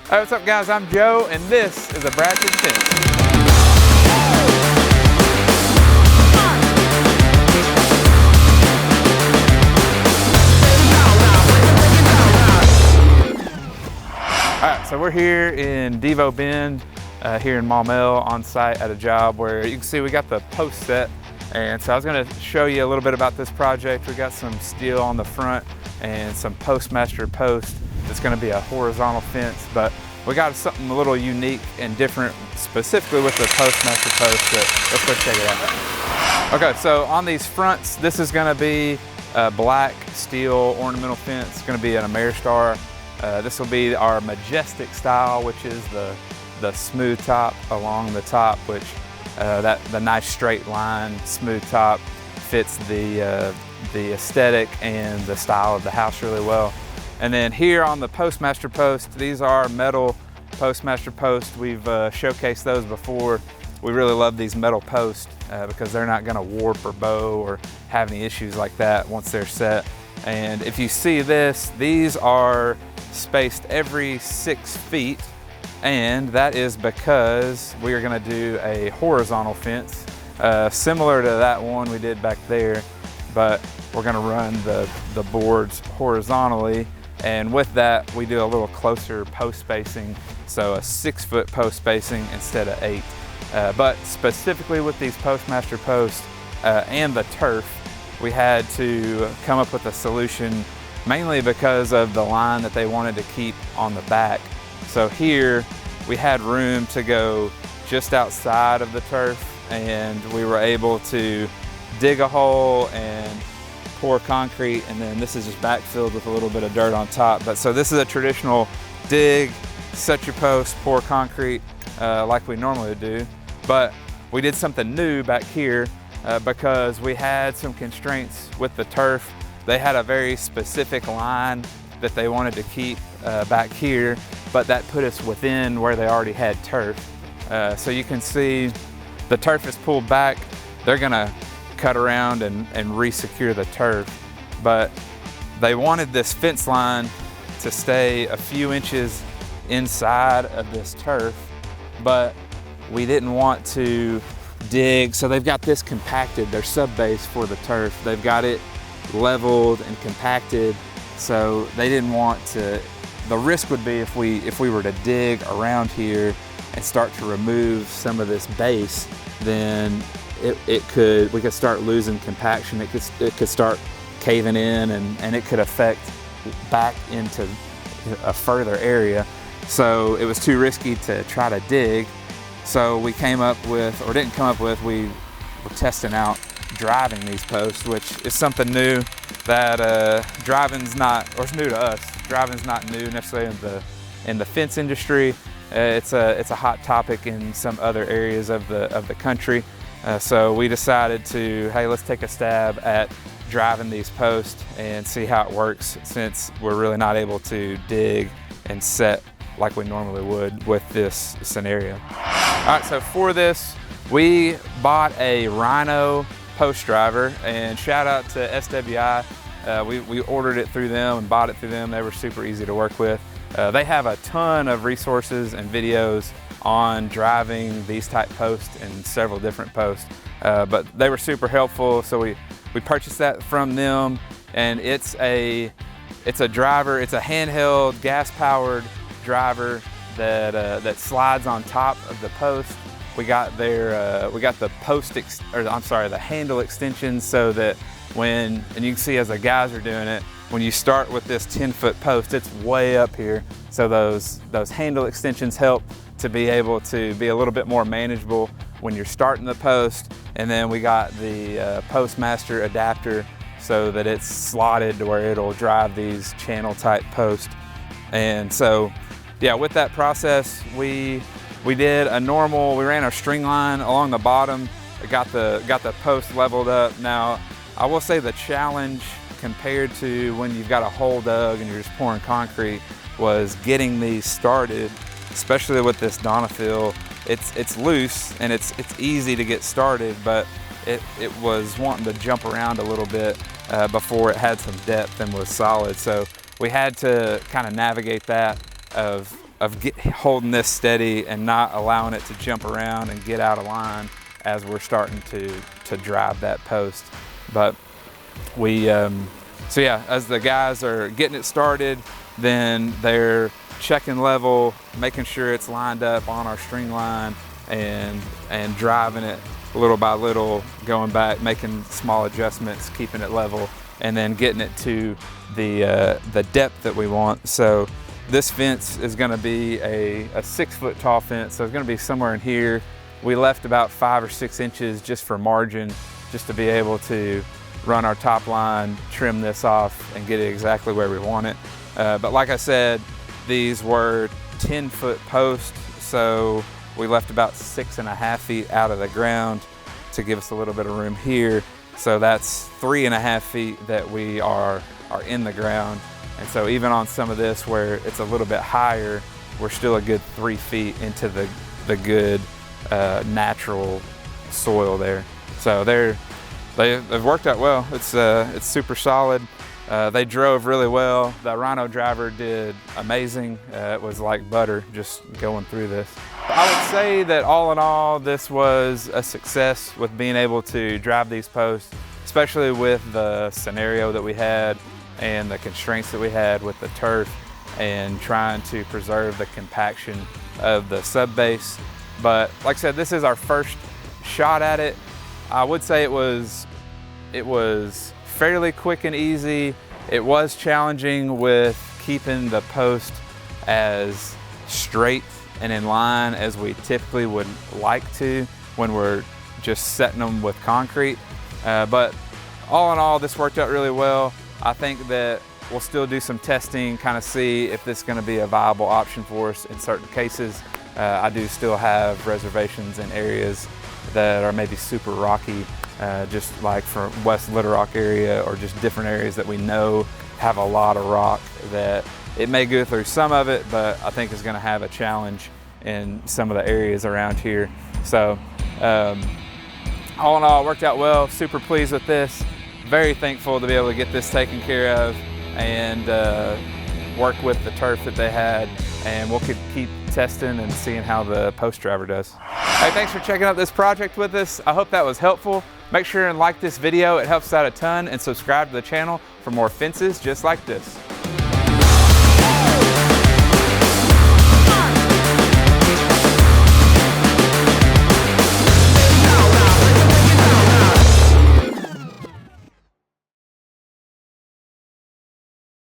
Hey, what's up guys, I'm Joe and this is a Bradford Fence. Alright, so we're here in Devo Bend, here in Maumelle on site at a job where you can see we got the post set. And so I was going to show you a little bit about this project. We got some steel on the front and some postmaster post. It's going to be a horizontal fence, but we got something a little unique and different specifically with the postmaster post. So let's go check it out. Okay, so on these fronts, this is going to be a black steel ornamental fence. It's going to be an Ameristar. This will be our majestic style, which is the smooth top along the top, which the nice straight line smooth top fits the aesthetic and the style of the house really well. And then here on the postmaster post, these are metal postmaster posts. We've showcased those before. We really love these metal posts because they're not going to warp or bow or have any issues like that once they're set. And if you see this, these are spaced every 6 feet, and that is because we are going to do a horizontal fence similar to that one we did back there, but we're going to run the boards horizontally, and with that we do a little closer post spacing, so a 6-foot post spacing instead of 8. But specifically with these postmaster posts and the turf, we had to come up with a solution mainly because of the line that they wanted to keep on the back. So here we had room to go just outside of the turf, and we were able to dig a hole and pour concrete, and then this is just backfilled with a little bit of dirt on top. But so this is a traditional dig, set your post, pour concrete like we normally do. But we did something new back here because we had some constraints with the turf. They had a very specific line that they wanted to keep back here, but that put us within where they already had turf. So you can see the turf is pulled back. They're gonna cut around and re-secure the turf, but they wanted this fence line to stay a few inches inside of this turf, but we didn't want to dig. So they've got this compacted, their sub base for the turf. They've got it leveled and compacted, so they didn't want to. The risk would be if we were to dig around here and start to remove some of this base, then we could start losing compaction. It could start caving in, and it could affect back into a further area. So it was too risky to try to dig. So we came up with, or didn't come up with, we were testing out driving these posts, which is something new that driving's not, or it's new to us. Driving's not new necessarily in the fence industry. It's a hot topic in some other areas of the country. So we decided to, hey, let's take a stab at driving these posts and see how it works, since we're really not able to dig and set like we normally would with this scenario. All right, so for this, we bought a Rhino post driver, and shout out to SWI. We ordered it through them and bought it through them. They were super easy to work with. They have a ton of resources and videos on driving these type posts and several different posts, but they were super helpful. So we purchased that from them, and it's a driver. It's a handheld gas-powered driver that slides on top of the post. We got the the handle extensions, so that and you can see as the guys are doing it, when you start with this 10-foot post, it's way up here. So those handle extensions help to be able to be a little bit more manageable when you're starting the post. And then we got the postmaster adapter so that it's slotted to where it'll drive these channel type posts. And so, yeah, with that process, we did a normal, we ran a string line along the bottom, got the post leveled up. Now, I will say the challenge compared to when you've got a hole dug and you're just pouring concrete was getting these started, especially with this Donafill. It's loose and it's easy to get started, but it was wanting to jump around a little bit before it had some depth and was solid. So we had to kind of navigate that. of holding this steady and not allowing it to jump around and get out of line as we're starting to drive that post. But we, so yeah, as the guys are getting it started, then they're checking level, making sure it's lined up on our string line, and driving it little by little, going back, making small adjustments, keeping it level, and then getting it to the depth that we want. So this fence is going to be a 6 foot tall fence, so it's going to be somewhere in here. We left about 5 or 6 inches just for margin, just to be able to run our top line, trim this off, and get it exactly where we want it. But like I said, these were 10 foot posts, so we left about 6.5 feet out of the ground to give us a little bit of room here. So that's 3.5 feet that we are in the ground. And so even on some of this where it's a little bit higher, we're still a good 3 feet into the good natural soil there. So they've worked out well. It's super solid. They drove really well. The Rhino driver did amazing. It was like butter just going through this. I would say that all in all, this was a success with being able to drive these posts, especially with the scenario that we had and the constraints that we had with the turf and trying to preserve the compaction of the sub base. But like I said, this is our first shot at it. I would say it was fairly quick and easy. It was challenging with keeping the post as straight and in line as we typically would like to when we're just setting them with concrete. But all in all, this worked out really well. I think that we'll still do some testing, kind of see if this is going to be a viable option for us in certain cases. I do still have reservations in areas that are maybe super rocky, just like from West Little Rock area, or just different areas that we know have a lot of rock, that it may go through some of it, but I think it's going to have a challenge in some of the areas around here. So all in all, it worked out well. Super pleased with this. Very thankful to be able to get this taken care of and work with the turf that they had, and we'll keep testing and seeing how the post driver does. Hey, thanks for checking out this project with us. I hope that was helpful. Make sure and like this video, it helps out a ton, and subscribe to the channel for more fences just like this.